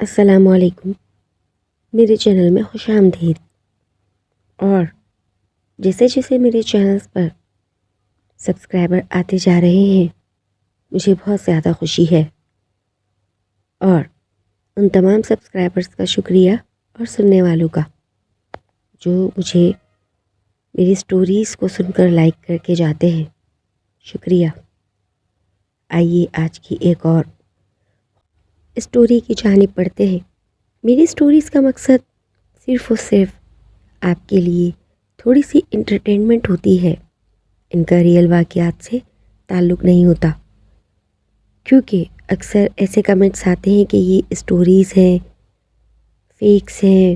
السلام علیکم، میرے چینل میں خوش آمدید۔ اور جیسے جیسے میرے چینلز پر سبسکرائبر آتے جا رہے ہیں مجھے بہت زیادہ خوشی ہے، اور ان تمام سبسکرائبرز کا شکریہ اور سننے والوں کا جو مجھے میری سٹوریز کو سن کر لائک کر کے جاتے ہیں، شکریہ۔ آئیے آج کی ایک اور اسٹوری کی جانب پڑھتے ہیں۔ میری سٹوریز کا مقصد صرف اور صرف آپ کے لیے تھوڑی سی انٹرٹینمنٹ ہوتی ہے، ان کا ریئل واقعات سے تعلق نہیں ہوتا، کیونکہ اکثر ایسے کمنٹس آتے ہیں کہ یہ اسٹوریز ہیں، فیکس ہیں،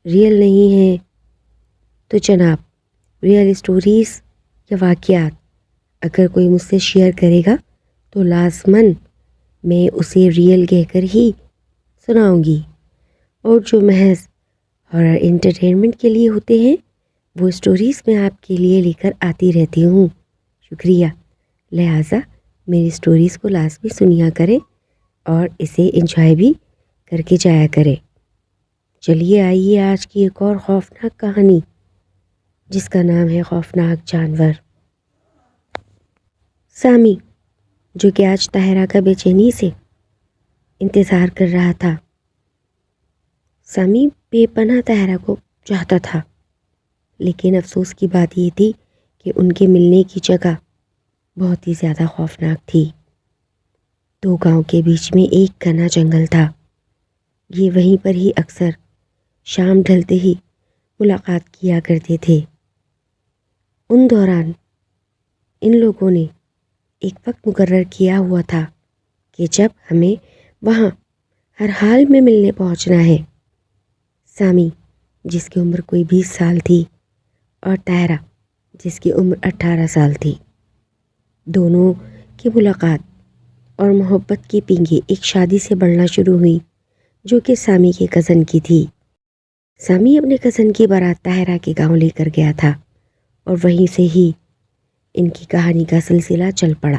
ریئل نہیں ہیں۔ تو جناب، ریئل اسٹوریز یا واقعات اگر کوئی مجھ سے شیئر کرے گا تو لازماً میں اسے ریئل کہہ کر ہی سناؤں گی، اور جو محض ہارر انٹرٹینمنٹ کے لیے ہوتے ہیں وہ اسٹوریز میں آپ کے لیے لے کر آتی رہتی ہوں۔ شکریہ۔ لہٰذا میری اسٹوریز کو لازمی سنیا کریں اور اسے انجوائے بھی کر کے جایا کریں۔ چلیے آئیے آج کی ایک اور خوفناک کہانی، جس کا نام ہے خوفناک جانور۔ سامی، جو کہ آج طاہرہ کا بے چینی سے انتظار کر رہا تھا۔ سامی بے پناہ طاہرہ کو چاہتا تھا، لیکن افسوس کی بات یہ تھی کہ ان کے ملنے کی جگہ بہت ہی زیادہ خوفناک تھی۔ دو گاؤں کے بیچ میں ایک گھنا جنگل تھا۔ یہ وہیں پر ہی اکثر شام ڈھلتے ہی ملاقات کیا کرتے تھے۔ ان دوران ان لوگوں نے ایک وقت مقرر کیا ہوا تھا کہ جب ہمیں وہاں ہر حال میں ملنے پہنچنا ہے۔ سامی، جس کی عمر کوئی 20 سال تھی، اور طاہرہ، جس کی عمر 18 سال تھی، دونوں کی ملاقات اور محبت کی پینگیں ایک شادی سے بڑھنا شروع ہوئی جو کہ سامی کے کزن کی تھی۔ سامی اپنے کزن کی بارات طاہرہ کے گاؤں لے کر گیا تھا، اور وہیں سے ہی ان کی کہانی کا سلسلہ چل پڑا۔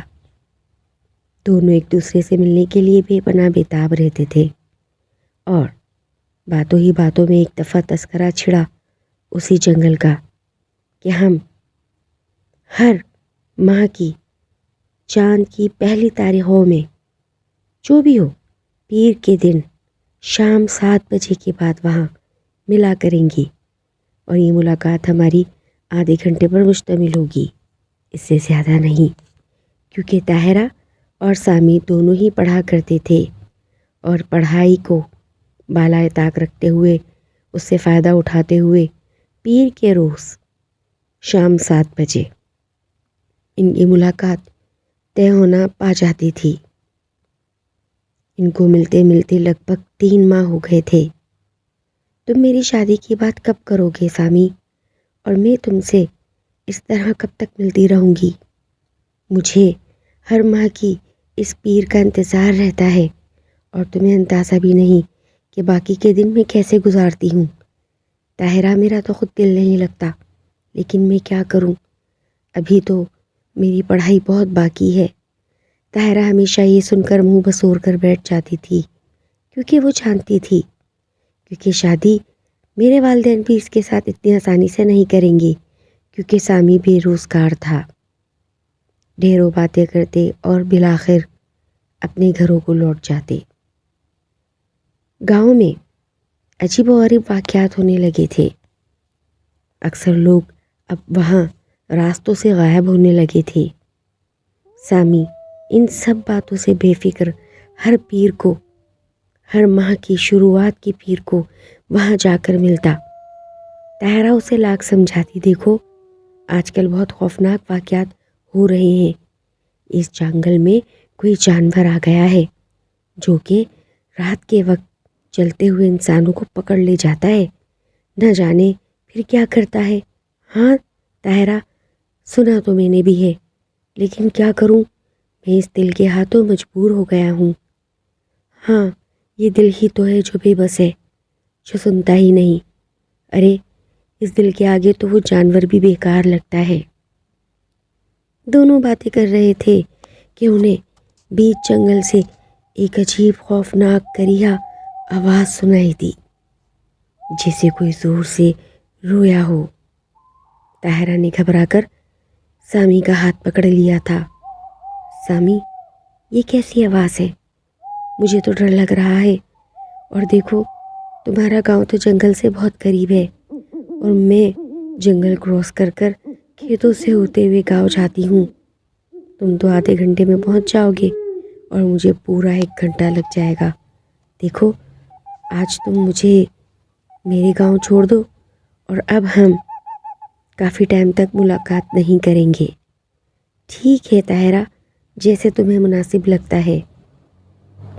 دونوں ایک دوسرے سے ملنے کے لیے بے پناہ بےتاب رہتے تھے، اور باتوں ہی باتوں میں ایک دفعہ تذکرہ چھڑا اسی جنگل کا کہ ہم ہر ماہ کی چاند کی پہلی تاریخوں میں جو بھی ہو پیر کے دن شام 7 بجے کے بعد وہاں ملا کریں گی، اور یہ ملاقات ہماری آدھے گھنٹے پر مشتمل ہوگی، اس سے زیادہ نہیں، کیونکہ طاہرہ اور سامی دونوں ہی پڑھا کرتے تھے، اور پڑھائی کو بالائے طاق رکھتے ہوئے، اس سے فائدہ اٹھاتے ہوئے پیر کے روز شام 7 بجے ان کی ملاقات طے ہونا پا جاتی تھی۔ ان کو ملتے ملتے لگ بھگ 3 ماہ ہو گئے تھے۔ تم میری شادی کی بات کب کرو گے سامی؟ اور میں تم سے اس طرح کب تک ملتی رہوں گی؟ مجھے ہر ماہ کی اس پیر کا انتظار رہتا ہے، اور تمہیں اندازہ بھی نہیں کہ باقی کے دن میں کیسے گزارتی ہوں۔ طاہرہ، میرا تو خود دل نہیں لگتا، لیکن میں کیا کروں، ابھی تو میری پڑھائی بہت باقی ہے۔ طاہرہ ہمیشہ یہ سن کر منہ بسور کر بیٹھ جاتی تھی، کیونکہ وہ جانتی تھی کیونکہ شادی میرے والدین بھی اس کے ساتھ اتنی آسانی سے نہیں کریں گے، کیونکہ سامی بے روزگار تھا۔ ڈھیروں باتیں کرتے اور بالآخر اپنے گھروں کو لوٹ جاتے۔ گاؤں میں عجیب و غریب واقعات ہونے لگے تھے۔ اکثر لوگ اب وہاں راستوں سے غائب ہونے لگے تھے۔ سامی ان سب باتوں سے بے فکر ہر پیر کو، ہر ماہ کی شروعات کی پیر کو وہاں جا کر ملتا۔ طاہرہ اسے لاکھ سمجھاتی، دیکھو آج کل بہت خوفناک واقعات ہو رہے ہیں، اس جنگل میں کوئی جانور آ گیا ہے جو کہ رات کے وقت چلتے ہوئے انسانوں کو پکڑ لے جاتا ہے، نہ جانے پھر کیا کرتا ہے۔ ہاں طاہرہ، سنا تو میں نے بھی ہے، لیکن کیا کروں، میں اس دل کے ہاتھوں مجبور ہو گیا ہوں۔ ہاں، یہ دل ہی تو ہے جو بے بس ہے، جو سنتا ہی نہیں۔ ارے اس دل کے آگے تو وہ جانور بھی بیکار لگتا ہے۔ دونوں باتیں کر رہے تھے کہ انہیں بیچ جنگل سے ایک عجیب خوفناک کریہ آواز سنائی دی جیسے کوئی زور سے رویا ہو۔ طاہرہ نے گھبرا کر سامی کا ہاتھ پکڑ لیا تھا۔ سامی، یہ کیسی آواز ہے؟ مجھے تو ڈر لگ رہا ہے، اور دیکھو تمہارا گاؤں تو جنگل سے بہت قریب ہے، اور میں جنگل کراس کر کر کھیتوں سے ہوتے ہوئے گاؤں جاتی ہوں۔ تم تو آدھے گھنٹے میں پہنچ جاؤ گے اور مجھے پورا 1 گھنٹہ لگ جائے گا۔ دیکھو آج تم مجھے میرے گاؤں چھوڑ دو، اور اب ہم کافی ٹائم تک ملاقات نہیں کریں گے۔ ٹھیک ہے طاہرہ، جیسے تمہیں مناسب لگتا ہے۔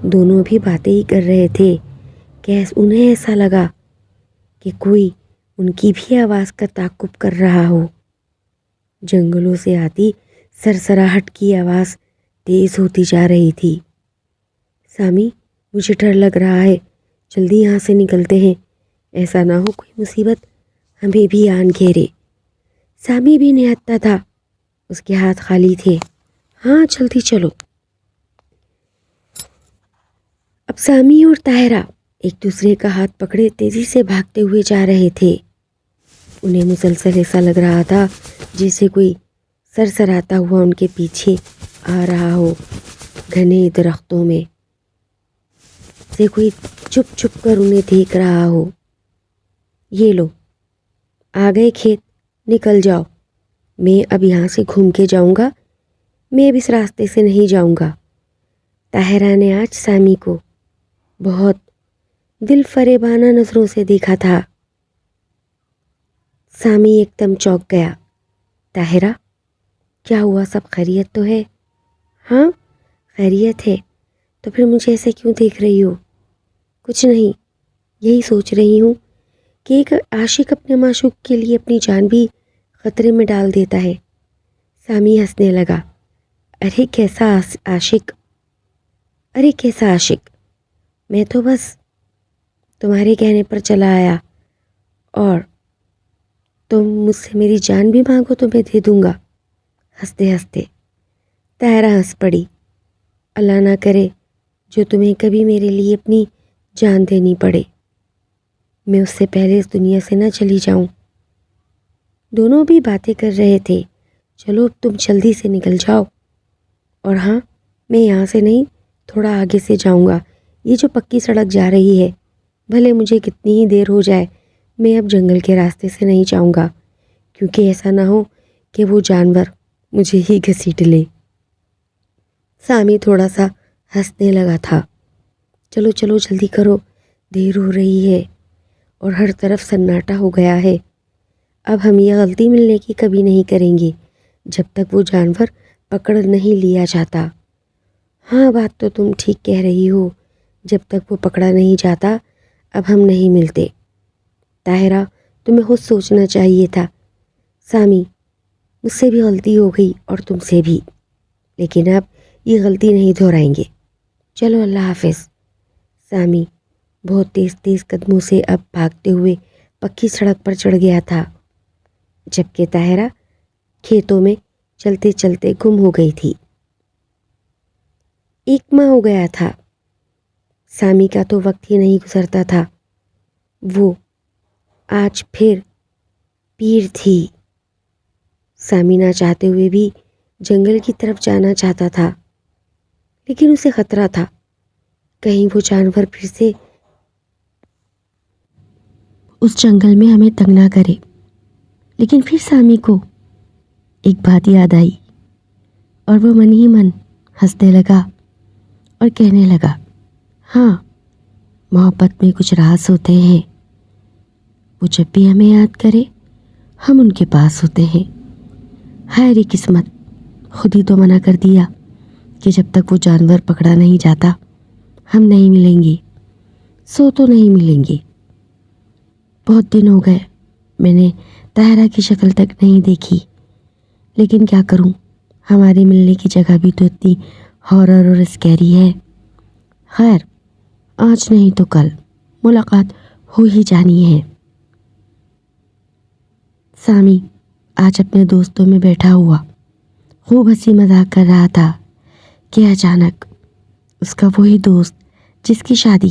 دونوں بھی باتیں ہی کر رہے تھے کہ انہیں ایسا لگا کہ کوئی ان کی بھی آواز کا تعاقب کر رہا ہو۔ جنگلوں سے آتی سرسراہٹ کی آواز تیز ہوتی جا رہی تھی۔ سامی، مجھے ڈر لگ رہا ہے، جلدی یہاں سے نکلتے ہیں، ایسا نہ ہو کوئی مصیبت ہمیں بھی آن گھیرے۔ سامی بھی نہتتا تھا، اس کے ہاتھ خالی تھے۔ ہاں جلدی چلو۔ اب سامی اور طاہرہ ایک دوسرے کا ہاتھ پکڑے تیزی سے بھاگتے ہوئے جا رہے تھے۔ انہیں مسلسل ایسا لگ رہا تھا جیسے کوئی سرسراتا ہوا ان کے پیچھے آ رہا ہو۔ گھنے درختوں میں سے کوئی چھپ چھپ کر انہیں دیکھ رہا ہو۔ یہ لو، آ گئے کھیت، نکل جاؤ، میں اب یہاں سے گھوم کے جاؤں گا، میں اب اس راستے سے نہیں جاؤں گا۔ طاہرہ نے آج سامی کو بہت دل فریبانہ نظروں سے دیکھا تھا۔ سامی ایک دم چونک گیا۔ طاہرہ، کیا ہوا؟ سب خیریت تو ہے؟ ہاں خیریت ہے، تو پھر مجھے ایسے کیوں دیکھ رہی ہو؟ کچھ نہیں، یہی سوچ رہی ہوں کہ ایک عاشق اپنے معشوق کے لیے اپنی جان بھی خطرے میں ڈال دیتا ہے۔ سامی ہنسنے لگا۔ ارے کیسا عاشق؟ ارے کیسا عاشق؟ میں تو بس تمہارے کہنے پر چلا آیا، اور تم مجھ سے میری جان بھی مانگو تو میں دے دوں گا۔ ہنستے ہنستے طاہرہ ہنس پڑی۔ اللہ نہ کرے جو تمہیں کبھی میرے لیے اپنی جان دینی پڑے، میں اس سے پہلے اس دنیا سے نہ چلی جاؤں۔ دونوں بھی باتیں کر رہے تھے۔ چلو اب تم جلدی سے نکل جاؤ، اور ہاں میں یہاں سے نہیں، تھوڑا آگے سے جاؤں گا۔ یہ جو پکی سڑک جا رہی ہے، بھلے مجھے کتنی ہی دیر ہو جائے، میں اب جنگل کے راستے سے نہیں جاؤں گا، کیونکہ ایسا نہ ہو کہ وہ جانور مجھے ہی گھسیٹ لے۔ سامی تھوڑا سا ہنسنے لگا تھا۔ چلو چلو جلدی کرو، دیر ہو رہی ہے، اور ہر طرف سناٹا ہو گیا ہے۔ اب ہم یہ غلطی ملنے کی کبھی نہیں کریں گے جب تک وہ جانور پکڑ نہیں لیا جاتا۔ ہاں بات تو تم ٹھیک کہہ رہی ہو، جب تک وہ پکڑا نہیں جاتا اب ہم نہیں ملتے۔ طاہرہ، تمہیں خود سوچنا چاہیے تھا۔ سامی، مجھ سے بھی غلطی ہو گئی اور تم سے بھی، لیکن اب یہ غلطی نہیں دہرائیں گے۔ چلو اللہ حافظ۔ سامی بہت تیز تیز قدموں سے اب بھاگتے ہوئے پکی سڑک پر چڑھ گیا تھا، جبکہ طاہرہ کھیتوں میں چلتے چلتے گم ہو گئی تھی۔ 1 ماہ ہو گیا تھا۔ سامی کا تو وقت ہی نہیں گزرتا تھا۔ وہ آج پھر پیر تھی۔ سامی نہ چاہتے ہوئے بھی جنگل کی طرف جانا چاہتا تھا، لیکن اسے خطرہ تھا کہیں وہ جانور پھر سے اس جنگل میں ہمیں تنگ نہ کرے۔ لیکن پھر سامی کو ایک بات یاد آئی، اور وہ من ہی من ہنسنے لگا اور کہنے لگا، ہاں محبت میں کچھ راز ہوتے ہیں، وہ جب بھی ہمیں یاد کرے ہم ان کے پاس ہوتے ہیں۔ ہائے قسمت، خود ہی تو منع کر دیا کہ جب تک وہ جانور پکڑا نہیں جاتا ہم نہیں ملیں گے، سو تو نہیں ملیں گے۔ بہت دن ہو گئے میں نے طاہرہ کی شکل تک نہیں دیکھی، لیکن کیا کروں، ہمارے ملنے کی جگہ بھی تو اتنی ہارر اور اسکیری ہے۔ خیر، آج نہیں تو کل ملاقات ہو ہی جانی ہے۔ سامی آج اپنے دوستوں میں بیٹھا ہوا خوب ہنسی مذاق کر رہا تھا کہ اچانک اس کا وہی دوست جس کی شادی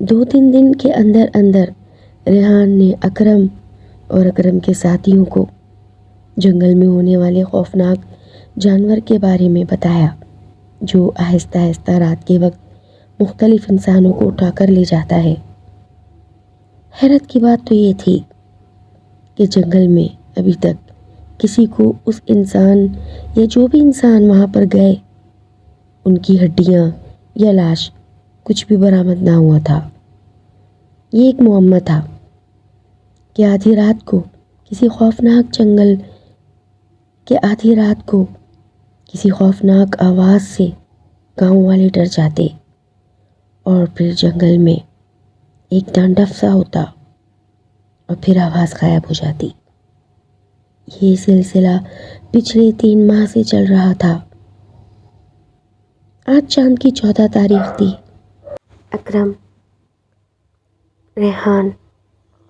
2-3 دن کے اندر اندر ریحان نے اکرم اور اکرم کے ساتھیوں کو جنگل میں ہونے والے خوفناک جانور کے بارے میں بتایا، جو آہستہ آہستہ رات کے وقت مختلف انسانوں کو اٹھا کر لے جاتا ہے۔ حیرت کی بات تو یہ تھی کہ جنگل میں ابھی تک کسی کو اس انسان یا جو بھی انسان وہاں پر گئے ان کی ہڈیاں یا لاش کچھ بھی برآمد نہ ہوا تھا۔ یہ ایک معمہ تھا کہ آدھی رات کو کسی خوفناک جنگل کے آدھی رات کو کسی خوفناک آواز سے گاؤں والے ڈر جاتے اور پھر جنگل میں ایک تانڈو سا ہوتا اور پھر آواز غائب ہو جاتی۔ یہ سلسلہ پچھلے 3 ماہ سے چل رہا تھا۔ آج چاند کی 14 تاریخ تھی۔ اکرم، ریحان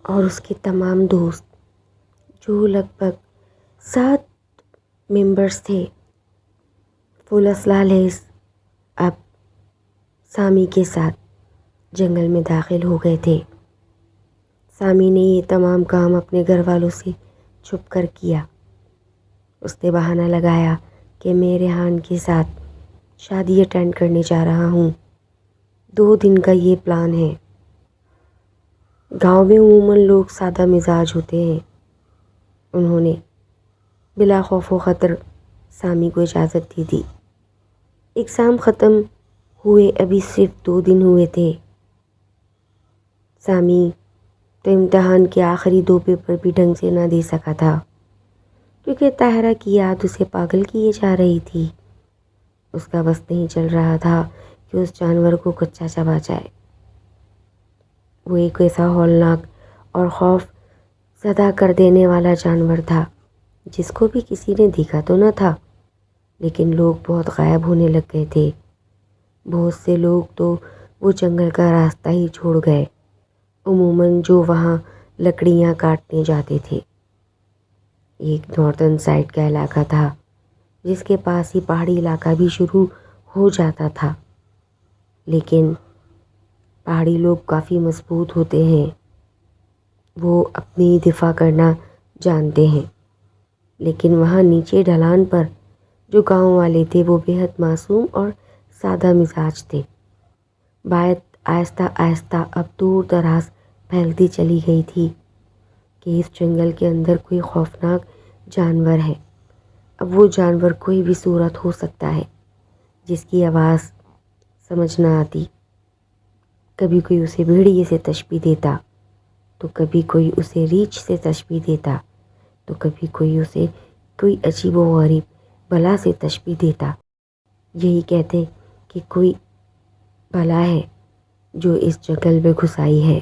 اور اس کے تمام دوست جو لگ بھگ 7 ممبرز تھے فل اسلحہ لیس، اب سامی کے ساتھ جنگل میں داخل ہو گئے تھے۔ سامی نے یہ تمام کام اپنے گھر والوں سے چھپ کر کیا۔ اس نے بہانہ لگایا کہ میں ریحان کے ساتھ شادی اٹینڈ کرنے جا رہا ہوں۔ 2 دن کا یہ پلان ہے۔ گاؤں میں عموماً لوگ سادہ مزاج ہوتے ہیں۔ انہوں نے بلا خوف و خطر سامی کو اجازت دی تھی۔ ایگزام ختم ہوئے ابھی صرف 2 دن ہوئے تھے۔ سامی تو امتحان کے آخری 2 پیپر بھی ڈھنگ سے نہ دے سکا تھا، کیونکہ طاہرہ کی یاد اسے پاگل کیے جا رہی تھی۔ اس کا بس نہیں چل رہا تھا کہ اس جانور کو کچا چبا جائے۔ وہ ایک ایسا ہولناک اور خوف زدہ کر دینے والا جانور تھا جس کو بھی کسی نے دیکھا تو نہ تھا، لیکن لوگ بہت غائب ہونے لگ گئے تھے۔ بہت سے لوگ تو وہ جنگل کا راستہ ہی چھوڑ گئے، عموماً جو وہاں لکڑیاں کاٹنے جاتے تھے۔ ایک ناردرن سائڈ کا علاقہ تھا جس کے پاس ہی پہاڑی علاقہ بھی شروع ہو جاتا تھا، لیکن پہاڑی لوگ کافی مضبوط ہوتے ہیں، وہ اپنی دفاع کرنا جانتے ہیں۔ لیکن وہاں نیچے ڈھلان پر جو گاؤں والے تھے وہ بہت معصوم اور سادہ مزاج تھے۔ بات آہستہ آہستہ اب دور دراز پھیلتی چلی گئی تھی کہ اس جنگل کے اندر کوئی خوفناک جانور ہے۔ اب وہ جانور کوئی بھی صورت ہو سکتا ہے، جس کی آواز سمجھ نہ آتی۔ کبھی کوئی اسے بھیڑیے سے تشبیہ دیتا، تو کبھی کوئی اسے ریچھ سے تشبیہ دیتا، تو کبھی کوئی اسے کوئی عجیب و غریب بلا سے تشبیہ دیتا۔ یہی کہتے کہ کوئی بلا ہے جو اس جنگل میں گھس آئی ہے۔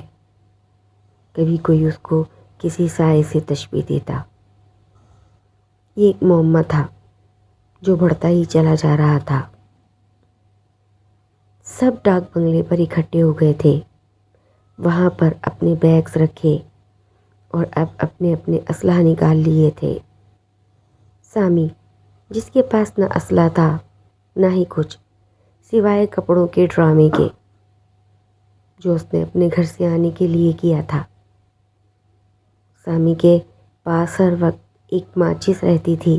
کبھی کوئی اس کو کسی سائے سے تشبیہ دیتا۔ یہ ایک معمہ تھا جو بڑھتا ہی چلا جا رہا تھا۔ سب ڈاک بنگلے پر اکٹھے ہو گئے تھے، وہاں پر اپنے بیگز رکھے اور اب اپنے اپنے اسلحہ نکال لیے تھے۔ سامی، جس کے پاس نہ اسلحہ تھا نہ ہی کچھ سوائے کپڑوں کے ڈرامے کے جو اس نے اپنے گھر سے آنے کے لیے کیا تھا۔ سامی کے پاس ہر وقت ایک ماچس رہتی تھی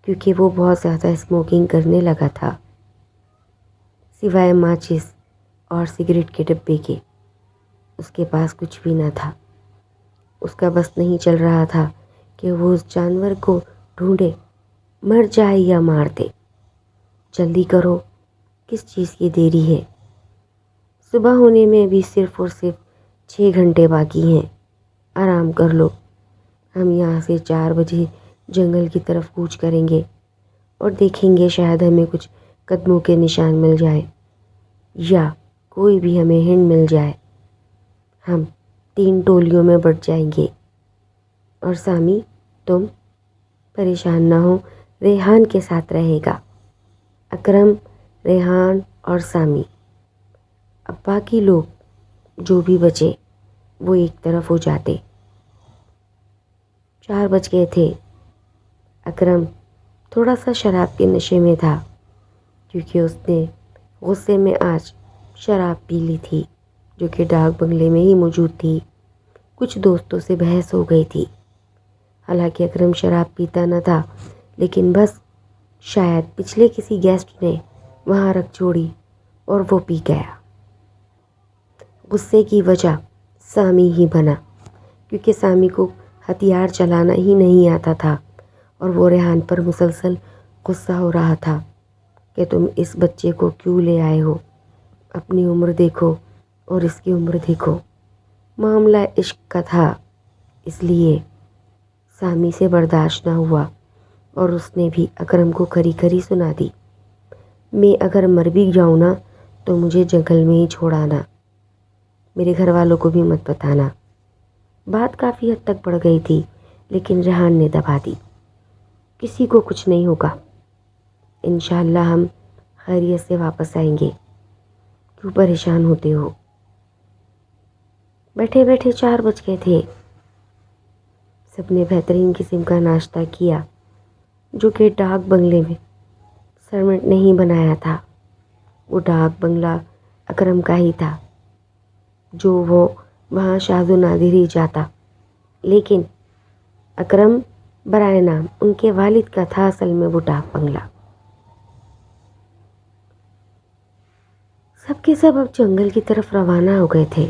کیونکہ وہ بہت زیادہ اسموکنگ کرنے لگا تھا۔ سوائے ماچس اور سگریٹ کے ڈبے کے اس کے پاس کچھ بھی نہ تھا۔ اس کا بس نہیں چل رہا تھا کہ وہ اس جانور کو ڈھونڈے، مر جائے یا مار دے۔ جلدی کرو، کس چیز کی دیری ہے؟ صبح ہونے میں ابھی صرف اور صرف 6 گھنٹے باقی ہیں۔ آرام کر لو۔ ہم یہاں سے 4 بجے جنگل کی طرف کوچ کریں گے اور دیکھیں گے شاید ہمیں کچھ قدموں کے نشان مل جائے یا کوئی بھی ہمیں ہنٹ مل جائے۔ ہم 3 ٹولیوں میں بٹ جائیں گے۔ اور سامی، تم پریشان نہ ہو، ریحان کے ساتھ رہے گا۔ اکرم، ریحان اور سامی۔ اب باقی لوگ جو بھی بچے وہ ایک طرف ہو جاتے۔ 4 بج گئے تھے۔ اکرم تھوڑا سا شراب کے نشے میں تھا کیونکہ اس نے غصے میں آج شراب پی لی تھی۔ جو کہ ڈاک بنگلے میں ہی موجود تھی۔ کچھ دوستوں سے بحث ہو گئی تھی۔ حالانکہ اکرم شراب پیتا نہ تھا، لیکن بس شاید پچھلے کسی گیسٹ نے وہاں رکھ چھوڑی اور وہ پی گیا۔ غصے کی وجہ سامی ہی بنا، کیونکہ سامی کو ہتھیار چلانا ہی نہیں آتا تھا اور وہ ریحان پر مسلسل غصہ ہو رہا تھا کہ تم اس بچے کو کیوں لے آئے ہو؟ اپنی عمر دیکھو اور اس کی عمر دیکھو۔ معاملہ عشق کا تھا، اس لیے سامی سے برداشت نہ ہوا اور اس نے بھی اکرم کو کھری کھری سنا دی۔ میں اگر مر بھی جاؤں نا تو مجھے جنگل میں ہی چھوڑانا، میرے گھر والوں کو بھی مت بتانا۔ بات کافی حد تک بڑھ گئی تھی، لیکن ریحان نے دبا دی۔ کسی کو کچھ نہیں ہوگا، انشاءاللہ ہم خیریت سے واپس آئیں گے، کیوں پریشان ہوتے ہو؟ بیٹھے بیٹھے 4 بج گئے تھے۔ سب نے بہترین قسم کا ناشتہ کیا، جو کہ ڈاک بنگلے میں سرونٹ نے ہی بنایا تھا۔ وہ ڈاک بنگلہ اکرم کا ہی تھا، جو وہ وہاں شاذ و نادر ہی جاتا، لیکن اکرم برائے نام ان کے والد کا تھا اصل میں وہ ڈاک بنگلہ۔ سب کے سب اب جنگل کی طرف روانہ ہو گئے تھے۔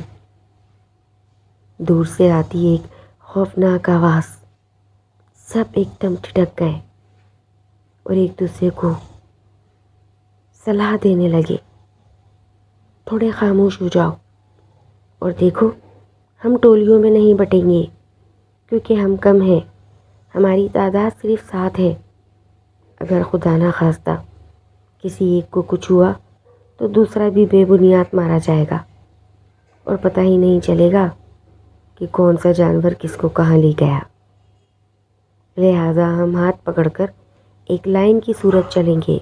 دور سے آتی ایک خوفناک آواز، سب ایک دم ٹھٹک گئے اور ایک دوسرے کو صلاح دینے لگے، تھوڑے خاموش ہو جاؤ اور دیکھو، ہم ٹولیوں میں نہیں بٹیں گے کیونکہ ہم کم ہیں، ہماری تعداد صرف 7 ہے۔ اگر خدا نہ خواستہ کسی ایک کو کچھ ہوا تو دوسرا بھی بے بنیاد مارا جائے گا اور پتہ ہی نہیں چلے گا کہ کون سا جانور کس کو کہاں لے گیا۔ لہذا ہم ہاتھ پکڑ کر ایک لائن کی صورت چلیں گے